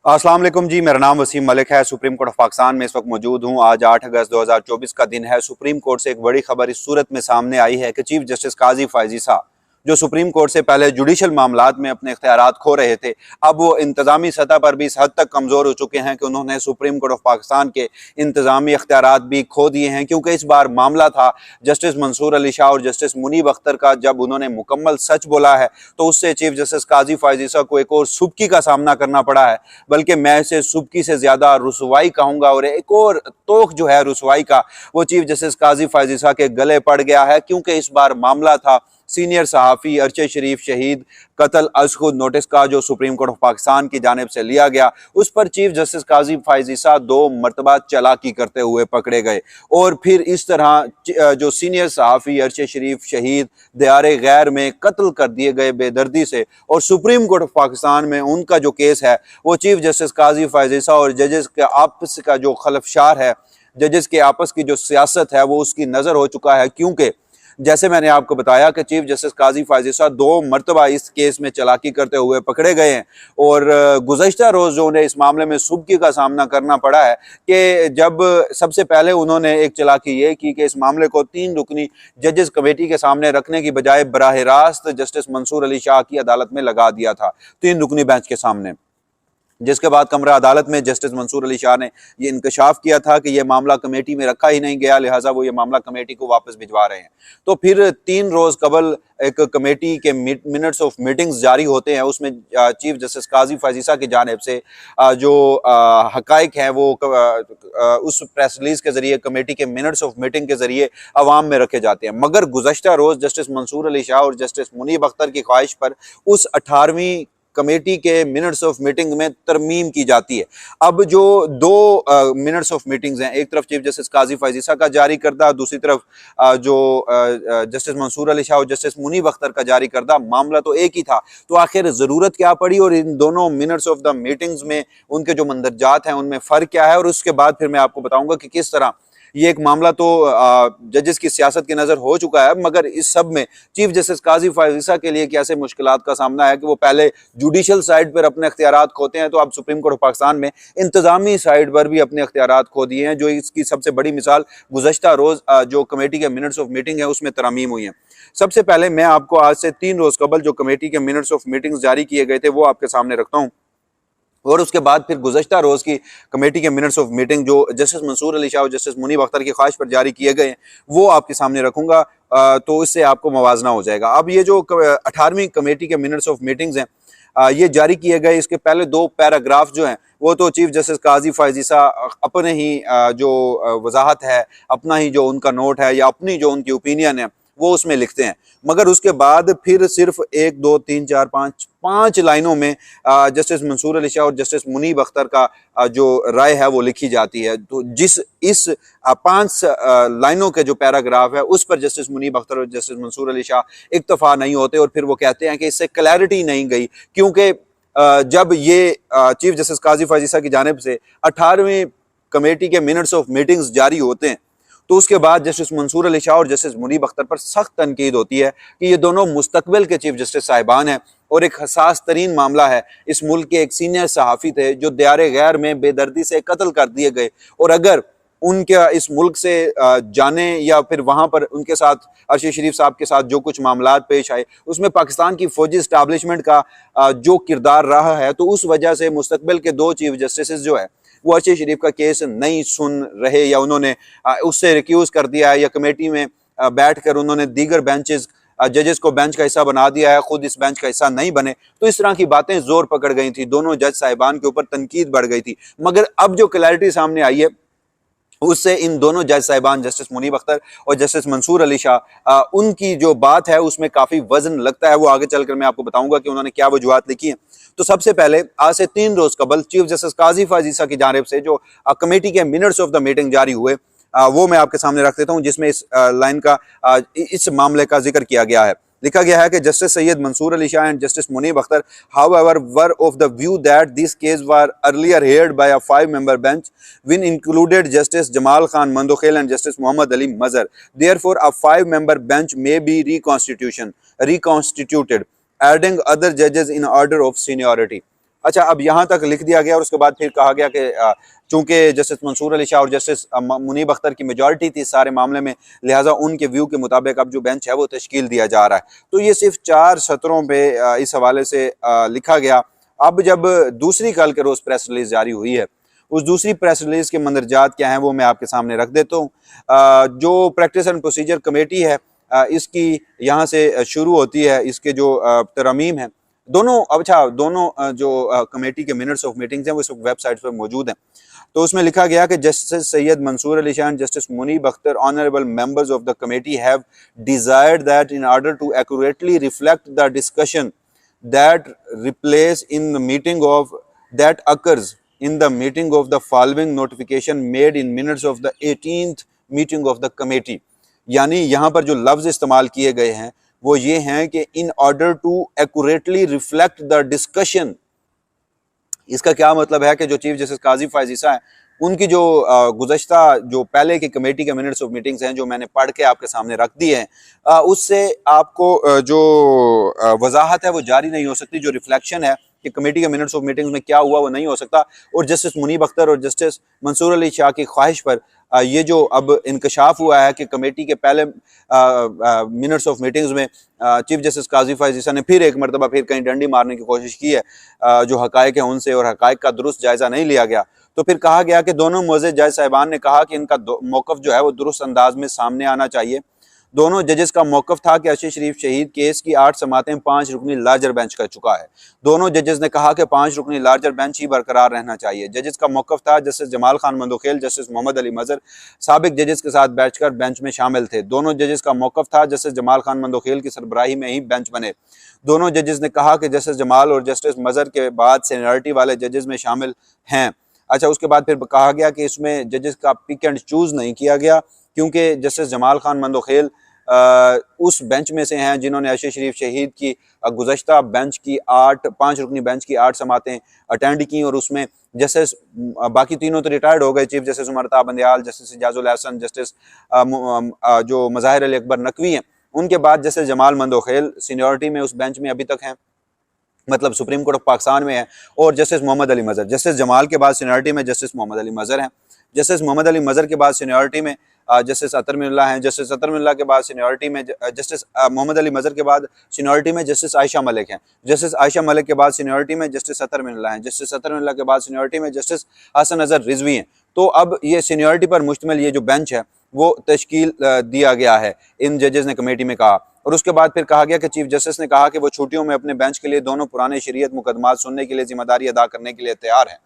अस्सलाम वालेकुम जी, मेरा नाम वसीम मलिक है। सुप्रीम कोर्ट ऑफ पाकिस्तान में इस वक्त मौजूद हूँ। आज 8 अगस्त 2024 का दिन है। सुप्रीम कोर्ट से एक बड़ी खबर इस सूरत में सामने आई है कि चीफ जस्टिस काजी फायजीसा, जो सुप्रीम कोर्ट से पहले जुडिशल मामलात में अपने इख्तियारात खो रहे थे, अब वो इंतजामी सतह पर भी इस हद तक कमजोर हो चुके हैं कि उन्होंने सुप्रीम कोर्ट ऑफ पाकिस्तान के इंतजामी इख्तियारात भी खो दिए हैं। क्योंकि इस बार मामला था जस्टिस मंसूर अली शाह और जस्टिस मुनीब अख्तर का। जब उन्होंने मुकम्मल सच बोला है तो उससे चीफ जस्टिस काजी फायजीसा को एक और सुबकी का सामना करना पड़ा है, बल्कि मैं इसे सुबकी से ज्यादा रुसवाई कहूंगा। और एक और तोख जो है रुसवाई का, वो चीफ जस्टिस काजी फायजीसा के गले पड़ गया है। क्योंकि इस बार मामला था सीनियर सहाफ़ी अरशद शरीफ शहीद कत्ल अज खुद नोटिस का, जो सुप्रीम कोर्ट ऑफ पाकिस्तान की जानिब से लिया गया। उस पर चीफ जस्टिस काजी फायजीसा 2 मरतबा चालाकी करते हुए पकड़े गए और फिर इस तरह जो सीनियर सहाफ़ी अरशद शरीफ शहीद दियारे गैर में कत्ल कर दिए गए बेदर्दी से। और सुप्रीम कोर्ट ऑफ पाकिस्तान में उनका जो केस है वो चीफ जस्टिस काजी फायजीसा और जजेस के आपस का जो खलफशार है, जजेस के आपस की जो सियासत है वो उसकी नज़र हो चुका है। क्योंकि जैसे मैंने आपको बताया कि चीफ जस्टिस काजी फायजीसा 2 मरतबा इस केस में चालाकी करते हुए पकड़े गए हैं। और गुज़श्ता रोज़ जो उन्हें इस मामले में सुबकी का सामना करना पड़ा है कि जब सबसे पहले उन्होंने एक चालाकी ये की कि इस मामले को 3 रुकनी जजेस कमेटी के सामने रखने की बजाय बराह रास्त जस्टिस मंसूर अली शाह की अदालत में लगा दिया था, 3 रुकनी बेंच के सामने। जिसके बाद कमरा अदालत में जस्टिस मंसूर अली शाह ने ये इंकशाफ किया था कि यह मामला कमेटी में रखा ही नहीं गया, लिहाजा वो ये मामला कमेटी को वापस भिजवा रहे हैं। तो फिर 3 रोज कबल एक कमेटी के मिनट्स ऑफ मीटिंग्स जारी होते हैं। उसमें चीफ जस्टिस काजी फायजीसा की जानिब से जो हकाइक हैं वो उस प्रेस रिलीज के जरिए कमेटी के मिनट्स ऑफ मीटिंग के जरिए अवाम में रखे जाते हैं। मगर गुज़श्ता रोज जस्टिस मंसूर अली शाह और जस्टिस मुनीब अख्तर की ख्वाहिश पर उस 18वीं कमेटी के मिनट्स ऑफ मीटिंग में तरमीम की जाती है। अब जो 2 मिनट्स ऑफ मीटिंग्स हैं, एक तरफ चीफ जस्टिस काजी फायजीसा का जारी करदा, दूसरी तरफ जो जस्टिस मंसूर अली शाह और जस्टिस मुनीब अख्तर का जारी करदा, मामला तो एक ही था। तो आखिर जरूरत क्या पड़ी और इन दोनों मिनट्स ऑफ द मीटिंग्स में उनके जो मंदरजात हैं उनमें फर्क क्या है, और उसके बाद फिर मैं आपको बताऊंगा कि किस तरह ये एक मामला तो जजेस की सियासत की नजर हो चुका है, मगर इस सब में चीफ जस्टिस काजी फायजीसा के लिए कैसे मुश्किलात का सामना है कि वो पहले जुडिशल साइड पर अपने इख्तियारात खोते हैं, तो अब सुप्रीम कोर्ट ऑफ पाकिस्तान में इंतजामी साइड पर भी अपने इख्तियारात खो दिए हैं। जो इसकी सबसे बड़ी मिसाल गुज़श्ता रोज जो कमेटी के मिनट्स ऑफ मीटिंग है उसमें तरमीम हुई है। सबसे पहले मैं आपको आज से 3 रोज कबल जो कमेटी के मिनट्स ऑफ मीटिंग्स जारी किए गए थे वो आपके सामने रखता हूँ, और उसके बाद फिर गुज़श्ता रोज़ की कमेटी के मिनट्स ऑफ मीटिंग जो जस्टिस मंसूर अली शाह और जस्टिस मुनीब अख्तर की ख्वाहिश पर जारी किए गए वो आपके सामने रखूंगा। तो इससे आपको मवाजना हो जाएगा। अब ये जो 18वीं कमेटी के मिनट्स ऑफ मीटिंग्स हैं ये जारी किए गए, इसके पहले 2 पैराग्राफ जो हैं वो तो चीफ जस्टिस काजी फायजीसा अपने ही जो वजाहत है, अपना ही जो उनका नोट है या अपनी जो उनकी ओपिनियन है वो उसमें लिखते हैं। मगर उसके बाद फिर सिर्फ 1 2 3 4 5 लाइनों में जस्टिस मंसूर अली शाह और जस्टिस मुनीब अख्तर का जो राय है वो लिखी जाती है। तो इस 5 लाइनों के जो पैराग्राफ है उस पर जस्टिस मुनीब अख्तर और जस्टिस मंसूर अली शाह इत्तफा नहीं होते, और फिर वो कहते हैं कि इससे क्लैरिटी नहीं गई। क्योंकि जब ये चीफ जस्टिस काजी फायजीसा की जानिब से 18वीं कमेटी के मिनट्स ऑफ मीटिंग्स जारी होते हैं तो उसके बाद जस्टिस मंसूर अली शाह और जस्टिस मुनीब अख्तर पर सख्त तनकीद होती है कि ये दोनों मुस्तकबिल के चीफ जस्टिस साहिबान हैं और एक हसास तरीन मामला है। इस मुल्क के एक सीनियर सहाफ़ी थे जो दियारे गैर में बेदर्दी से कत्ल कर दिए गए, और अगर उनके इस मुल्क से जाने या फिर वहाँ पर उनके साथ अरशद शरीफ साहब के साथ जो कुछ मामलात पेश आए उसमें पाकिस्तान की फौजी इस्टेब्लिशमेंट का जो किरदार रहा है, तो उस वजह से मुस्तकबिल के 2 चीफ जस्टिस जो है वो अरशद शरीफ का केस नहीं सुन रहे, या उन्होंने उससे रिक्यूज कर दिया है, या कमेटी में बैठकर उन्होंने दीगर बेंचेस जजेस को बेंच का हिस्सा बना दिया है, खुद इस बेंच का हिस्सा नहीं बने। तो इस तरह की बातें जोर पकड़ गई थी, दोनों जज साहिबान के ऊपर तनकीद बढ़ गई थी। मगर अब जो क्लैरिटी सामने आई है उससे इन दोनों जज साहिबान जस्टिस मुनीब अख्तर और जस्टिस मंसूर अली शाह उनकी जो बात है उसमें काफी वजन लगता है। वो आगे चलकर मैं आपको बताऊंगा कि उन्होंने क्या वजूहात लिखी हैं। तो सबसे पहले आज से 3 रोज कबल चीफ जस्टिस काजी फायजीसा की जानिब से जो कमेटी के मिनट्स ऑफ द मीटिंग जारी हुए वो मैं आपके सामने रख देता हूं, जिसमें इस लाइन का इस मामले का जिक्र किया गया है। लिखा गया है कि justice Syed Mansoor Ali Shah and justice Munib Akhtar however were of the view that this case were earlier heard by a 5-member bench when included Justice Jamal Khan Mandokhel and Justice Muhammad Ali Mazhar. Therefore, a 5-member bench may be reconstituted, adding other judges in order of seniority. अच्छा, अब यहाँ तक लिख दिया गया और उसके बाद फिर कहा गया कि चूंकि जस्टिस मंसूर अली शाह और जस्टिस मुनीब अख्तर की मेजॉरिटी थी सारे मामले में, लिहाजा उनके व्यू के मुताबिक अब जो बेंच है वो तश्कील दिया जा रहा है। तो ये सिर्फ 4 सत्रों पे इस हवाले से लिखा गया। अब जब दूसरी कल के रोज प्रेस रिलीज जारी हुई है, उस दूसरी प्रेस रिलीज के मंदरजात क्या हैं वो मैं आपके सामने रख देता हूँ। जो प्रैक्टिस एंड प्रोसीजर कमेटी है इसकी यहाँ से शुरू होती है, इसके जो तरमीम है दोनों, अच्छा दोनों जो कमेटी के मिनट्स ऑफ मीटिंग्स हैं वो इस वक्त वेबसाइट पर मौजूद हैं। तो उसमें लिखा गया कि justice Syed Mansoor Ali Shah, justice Munib Akhtar, honourable members of the committee have desired that in order to accurately reflect the discussion that replace in the meeting of that occurs in the meeting of the following notification made in minutes of the 18th meeting of the committee। यानी यहाँ पर जो लफ्ज इस्तेमाल किए गए हैं वो ये हैं कि in order to accurately reflect the discussion। इसका क्या मतलब है कि जो चीफ जस्टिस काजी फैज ईसा है उनकी जो गुज़श्ता जो पहले की कमेटी के मिनट्स ऑफ मीटिंग्स हैं जो मैंने पढ़ के आपके सामने रख दिए हैं, उससे आपको जो वजाहत है वो जारी नहीं हो सकती, जो रिफ्लेक्शन है कि कमेटी के मिनट्स ऑफ मीटिंग्स में क्या हुआ वो नहीं हो सकता। और जस्टिस मुनीब अख्तर और जस्टिस मंसूर अली शाह की ख्वाहिश पर ये जो अब इंकशाफ हुआ है कि कमेटी के पहले मिनट्स ऑफ मीटिंग्स में चीफ जस्टिस काजी फैज ईसा ने फिर एक मरतबा फिर कहीं डंडी मारने की कोशिश की है, जो हकायक है उनसे, और हकायक का दुरुस्त जायजा नहीं लिया गया। तो फिर कहा गया कि दोनों मुअज़्ज़िज़ जज साहिबान ने कहा कि इनका मौक़िफ़ जो है वो दुरुस्त अंदाज में सामने आना चाहिए। दोनों जजेस का मौक़िफ़ था कि अरशद शरीफ शहीद केस की 8 समातें 5 रुकनी लार्जर बेंच कर चुका है। दोनों जजेस ने कहा कि 5 रुकनी लार्जर बेंच ही बरकरार रहना चाहिए। जजेस का मौक़िफ़ था जस्टिस जमाल खान मंदोखेल, जस्टिस मोहम्मद अली मज़हर साबिक जजेस के साथ बैठकर बेंच में शामिल थे। दोनों जजेस का मौक़िफ़ था जस्टिस जमाल खान मंदोखेल की सरबराही में ही बेंच बने। दोनों जजेस ने कहा कि जस्टिस जमाल और जस्टिस मज़हर के बाद सीनियरिटी वाले जजेस में शामिल हैं। अच्छा, उसके बाद फिर कहा गया कि इसमें जजेस का पिक एंड चूज़ नहीं किया गया क्योंकि जस्टिस जमाल खान मंदोखेल उस बेंच में से हैं जिन्होंने अरशद शरीफ शहीद की गुज़श्ता बेंच की 5 रुकनी बेंच की 8 समातें अटेंड की, और उसमें जस्टिस बाकी तीनों तो रिटायर्ड हो गए, chief justice Umar Ata Bandial, justice Ijajul Hasan, justice जो मज़ाहिर अली अकबर नकवी हैं, उनके बाद जस्टिस जमाल मंदोखेल सीनियरिटी में उस बेंच में अभी तक हैं, मतलब सुप्रीम कोर्ट ऑफ पाकिस्तान में है। और जस्टिस मोहम्मद अली मज़हर, जस्टिस जमाल के बाद सीनियरिटी में जस्टिस मोहम्मद अली मज़हर हैं। जस्टिस मोहम्मद अली मज़हर के बाद सीनियरिटी में जस्टिस अतर मिल्ला हैं। जस्टिस अतर मिल्ला के बाद सीनियरिटी में जस्टिस मोहम्मद अली मज़हर के बाद सीनियरिटी में जस्टिस आयशा मलिक हैं। जस्टिस आयशा मलिक के बाद सीनियरिटी में जस्टिस अतर मिल्ला हैं। जस्टिस अतर मिल्ला के बाद सीनियरिटी में जस्टिस हसन अज़हर रिजवी हैं। तो अब ये सीनियरिटी पर मुश्तमिल ये जो बेंच है वो तश्कील दिया गया है, इन जजेस ने कमेटी में कहा। और उसके बाद फिर कहा गया कि चीफ जस्टिस ने कहा कि वो छुट्टियों में अपने बेंच के लिए दोनों पुराने शरीयत मुकदमात सुनने के लिए जिम्मेदारी अदा करने के लिए तैयार हैं।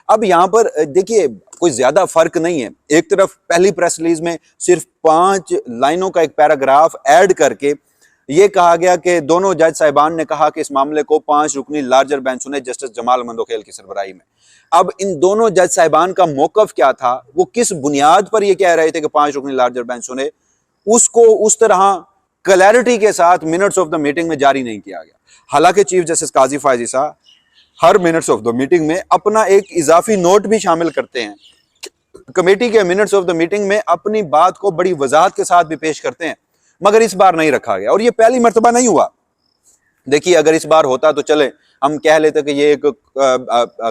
अब यहाँ पर देखिए कोई ज्यादा फर्क नहीं है। एक तरफ पहली प्रेस रिलीज में सिर्फ 5 लाइनों का एक पैराग्राफ ऐड करके ये कहा गया कि दोनों जज साहिबान ने कहा कि इस मामले को 5 रुकनी लार्जर बेंच सुने जस्टिस जमाल मंदोखेल की सरबराही में। अब इन दोनों जज साहिबान का मौकफ क्या था, वो किस बुनियाद पर ये कह रहे थे कि 5 रुकनी लार्जर बेंच सुने, उसको उस तरह क्लैरिटी के साथ मिनट्स ऑफ द मीटिंग में जारी नहीं किया गया। हालांकि chief justice Qazi Faez Isa her minutes of the meeting में अपना एक इजाफी नोट भी शामिल करते हैं, कमेटी के मिनट्स ऑफ द मीटिंग में अपनी बात को बड़ी वजाहत के साथ भी पेश करते हैं, मगर इस बार नहीं रखा गया और ये पहली मर्तबा नहीं हुआ। देखिए अगर इस बार होता तो चले हम कह लेते कि ये एक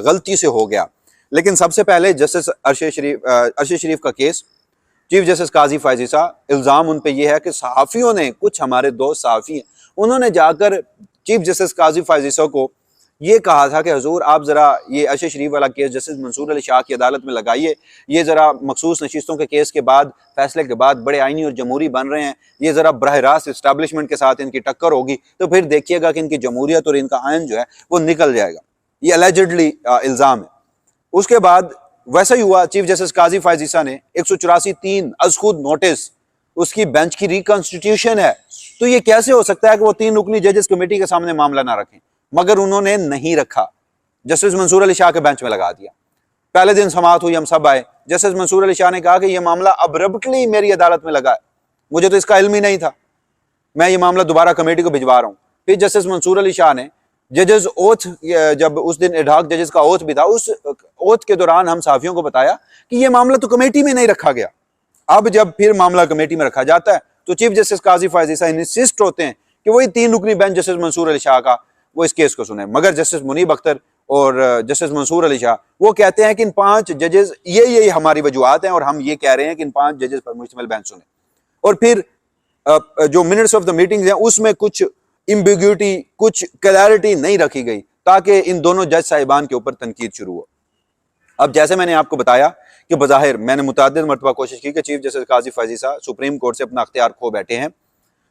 गलती से हो गया, लेकिन सबसे पहले जस्टिस अरशद शरीफ का case, chief justice Qazi Faez ईसा, इल्जाम उन पे ये है कि सहाफ़ियों ने, कुछ हमारे दोस्त सहाफ़ी हैं, उन्होंने जाकर चीफ जस्टिस काजी फैज ईसा को ये कहा था कि हुजूर आप ज़रा ये अरशद शरीफ वाला केस जस्टिस मंसूर अली शाह की अदालत में लगाइए, ये ज़रा मखसूस नशिस्तों के केस के बाद, फैसले के बाद बड़े आइनी और जमहूरी बन रहे हैं, ये ज़रा बराह रास्त इस्टेब्लिशमेंट के साथ इनकी टक्कर होगी तो फिर देखिएगा कि इनकी जमहूरियत और इनका आयन जो है वो निकल जाएगा। ये अलेजिडली इल्ज़ाम है। उसके बाद वैसा ही हुआ, चीफ जस्टिस काजी फैज ईसा ने 184(3) अज़ खुद नोटिस, उसकी बेंच की रिकॉन्स्टिट्यूशन है, तो ये कैसे हो सकता है कि वो 3 रुकनी जजेस कमेटी के सामने मामला ना रखें, मगर उन्होंने नहीं रखा, जस्टिस मंसूर अली शाह के बेंच में लगा दिया। पहले दिन समाअत हुई, हम सब आए, जस्टिस मंसूर अली शाह ने कहा कि यह मामला अब्रप्टली मेरी अदालत में लगा है, मुझे तो इसका इल्म ही नहीं था, मैं ये मामला दोबारा कमेटी को भिजवा रहा हूं। फिर जस्टिस मंसूर अली शाह ने जजेस ओथ, जब उस दिन एडहॉक जजेस का ओथ भी था, उस ओथ के दौरान हम साफियों को बताया कि यह मामला तो कमेटी में नहीं रखा गया। अब जब फिर मामला कमेटी में रखा जाता है तो चीफ जस्टिस काजी फैज ईसा इंसिस्ट होते हैं कि वही 3 रुकनी बेंच जस्टिस मंसूर अली शाह का वो इस केस को सुने, मगर जस्टिस मुनीब अख्तर और जस्टिस मंसूर अली शाह, वो कहते हैं कि इन 5 जजेस ये हमारी वजूहात हैं और हम ये कह रहे हैं कि इन 5 जजेस पर मुश्तमिल बेंच सुने। और फिर जो मिनट्स ऑफ द मीटिंग्स हैं उसमें कुछ एम्बिग्युइटी, कुछ क्लैरिटी नहीं रखी गई ताकि इन दोनों जज साहिबान के ऊपर तनकीद शुरू हो। अब जैसे मैंने आपको बताया कि बज़ाहिर मैंने मुतअद्दिद मरतबा कोशिश की कि चीफ जस्टिस काजी फैजी साहब सुप्रीम कोर्ट से अपना अख्तियार खो बैठे हैं।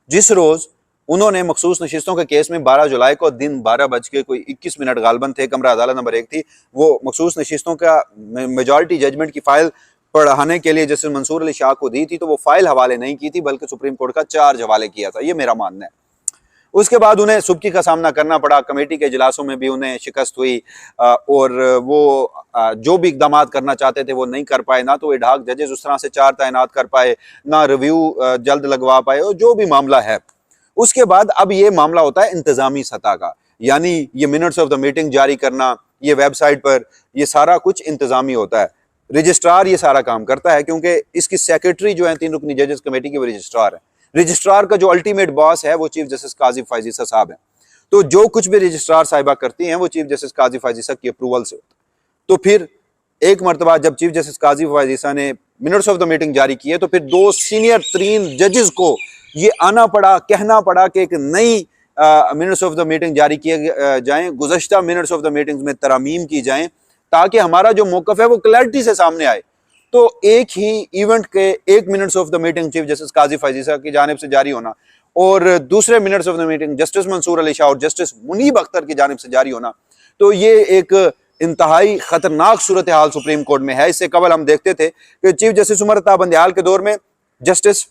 जिस रोज उन्होंने मखसूस नशिस्तों के केस में 12 जुलाई को दिन 12:21 गालबन थे, कमरा अदालत नंबर 1 थी, वो मखसूस नशिस्तों का मेजॉरिटी जजमेंट की फाइल पढ़ाने के लिए जस्टिस मंसूर अली शाह को दी थी, तो वो फाइल हवाले नहीं की थी बल्कि सुप्रीम कोर्ट का चार्ज हवाले किया था, ये मेरा मानना है। उसके बाद उन्हें सुबकी का सामना करना पड़ा, कमेटी के इजलासों में भी उन्हें शिकस्त हुई और वो जो भी इकदाम करना चाहते थे वो नहीं कर पाए, ना तो इडहाक जजेस उस तरह से 4 तैनात कर पाए, ना रिव्यू जल्द लगवा पाए, और जो भी मामला है। उसके बाद अब ये मामला होता है इंतजामी सतह का, यानी ये मिनट्स ऑफ द मीटिंग जारी करना, ये वेबसाइट पर ये सारा कुछ इंतजामी होता है। रजिस्ट्रार ये सारा काम करता है क्योंकि इसकी सेक्रेटरी जो है 3 रुकनी जजेस कमेटी के वो रजिस्ट्रार है। रजिस्ट्रार का जो अल्टीमेट बॉस है वो चीफ जस्टिस काजी फायजीसा साहब है। तो जो कुछ भी रजिस्ट्रार साहिबा करती हैं वो चीफ जस्टिस काजी फायजीसा की अप्रूवल से होता है। तो फिर एक मरतबा जब चीफ जस्टिस काजी फायजीसा ने मिनट्स ऑफ द मीटिंग जारी किए तो फिर 2 सीनियर तरीन जजेस को ये आना पड़ा, कहना पड़ा कि एक नई मिनट्स ऑफ द मीटिंग जारी किए जाएं, गुज़श्ता मिनट्स ऑफ द मीटिंग्स में तरामीम की जाएं ताकि हमारा जो मौक़िफ़ है वो क्लैरिटी से सामने आए। तो एक ही इवेंट के 1 minutes of the meeting chief justice Qazi Faez Isa की जानिब से जारी होना और दूसरे minutes of the meeting justice Mansoor Ali Shah और जस्टिस मुनीब अख्तर की जानिब से जारी होना, तो ये एक इंतहाई खतरनाक सूरत हाल सुप्रीम कोर्ट में है। इससे कबल हम देखते थे कि चीफ जस्टिस उमर अता बंदियाल के दौर में जस्टिस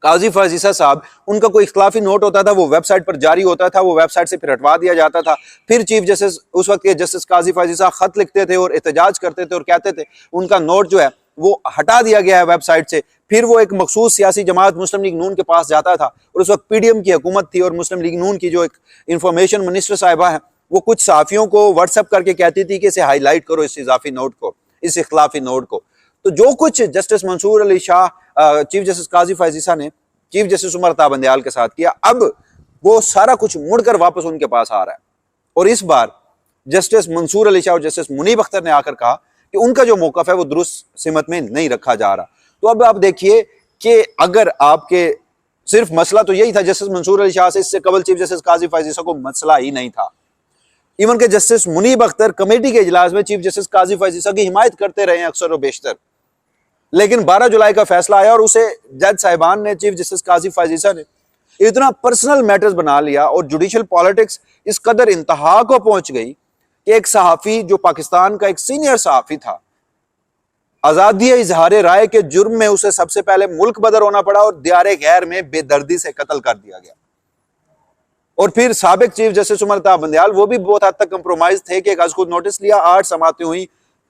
काजी फैजीसा साहब, उनका कोई इख्तिलाफी नोट होता था वो वेबसाइट पर जारी होता था, वो वेबसाइट से फिर हटवा दिया जाता था। फिर चीफ जस्टिस उस वक्त के जस्टिस काजी फैजीसा खत लिखते थे और एहतजाज करते थे और कहते थे उनका नोट जो है वो हटा दिया गया है वेबसाइट से। फिर वो एक मखसूस सियासी जमात मुस्लिम लीग नून के पास जाता था और उस वक्त पीडीएम की हुकूमत थी और मुस्लिम लीग नून की जो एक इंफॉर्मेशन मिनिस्टर साहिबा है वो कुछ सहाफियों को व्हाट्सएप करके कहती थी कि इसे हाईलाइट करो, इस इजाफी नोट को, इस इख्तिलाफी नोट को। तो जो कुछ justice Mansoor Ali Shah, chief justice Qazi Faez Isa ने चीफ जस्टिस उमर अता बंदियाल के साथ किया, अब वो सारा कुछ मुड़कर वापस उनके पास आ रहा है। और इस बार जस्टिस मंसूर अली शाह और जस्टिस मुनीब अख्तर ने आकर कहा कि उनका जो मौक़िफ़ है वो दुरुस्त सिमत में नहीं रखा जा रहा। तो अब आप देखिए कि अगर आपके सिर्फ मसला तो यही था जस्टिस मंसूर अली शाह से, इससे कबल चीफ जस्टिस काजी फैजीसा को मसला ही नहीं था। इवन के जस्टिस मुनीब अख्तर कमेटी के इजलास में चीफ जस्टिस काजी फैजीसा की हिमायत करते रहे हैं अक्सर और बेशतर, लेकिन 12 जुलाई का फैसला आया और उसे जज साहिबान ने, चीफ जस्टिस काजी फैजीसा ने इतना पर्सनल मैटर्स बना लिया और जुडिशल पॉलिटिक्स इस कदर इंतहा को पहुंच गई कि एक सहाफी जो पाकिस्तान का एक सीनियर सहाफी था, आजादी इजहार राय के जुर्म में उसे सबसे पहले मुल्क बदर होना पड़ा और दियारे गैर में बेदर्दी से कत्ल कर दिया गया। और फिर साबिक चीफ जस्टिस उमर अता बंदियाल वो भी बहुत हद तक कंप्रोमाइज थे कि एक खुद नोटिस लिया, 8 समातें हुई,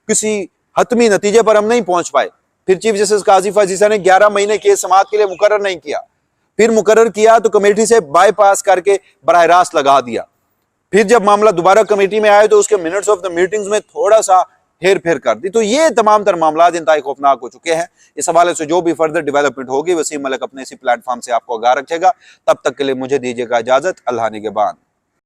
किसी हतमी नतीजे पर हम नहीं पहुंच पाए। फिर चीफ जस्टिस काजी फैजीसा ने 11 महीने के समात के लिए मुकर्रर नहीं किया, फिर मुकर्रर किया तो कमेटी से बाईपास करके बराह रास्त लगा दिया। फिर जब मामला दोबारा कमेटी में आया तो उसके मिनट्स ऑफ द मीटिंग्स में थोड़ा सा हेर फेर कर दी। तो ये तमाम तर मामला इंतहाई खौफनाक हो चुके हैं। इस हवाले से जो भी फर्दर डेवलपमेंट होगी वसीम मलिक अपने इसी प्लेटफॉर्म से आपको आगाह रखेगा। तब तक के लिए मुझे दीजिएगा इजाजत। अल्लाह निगहबान।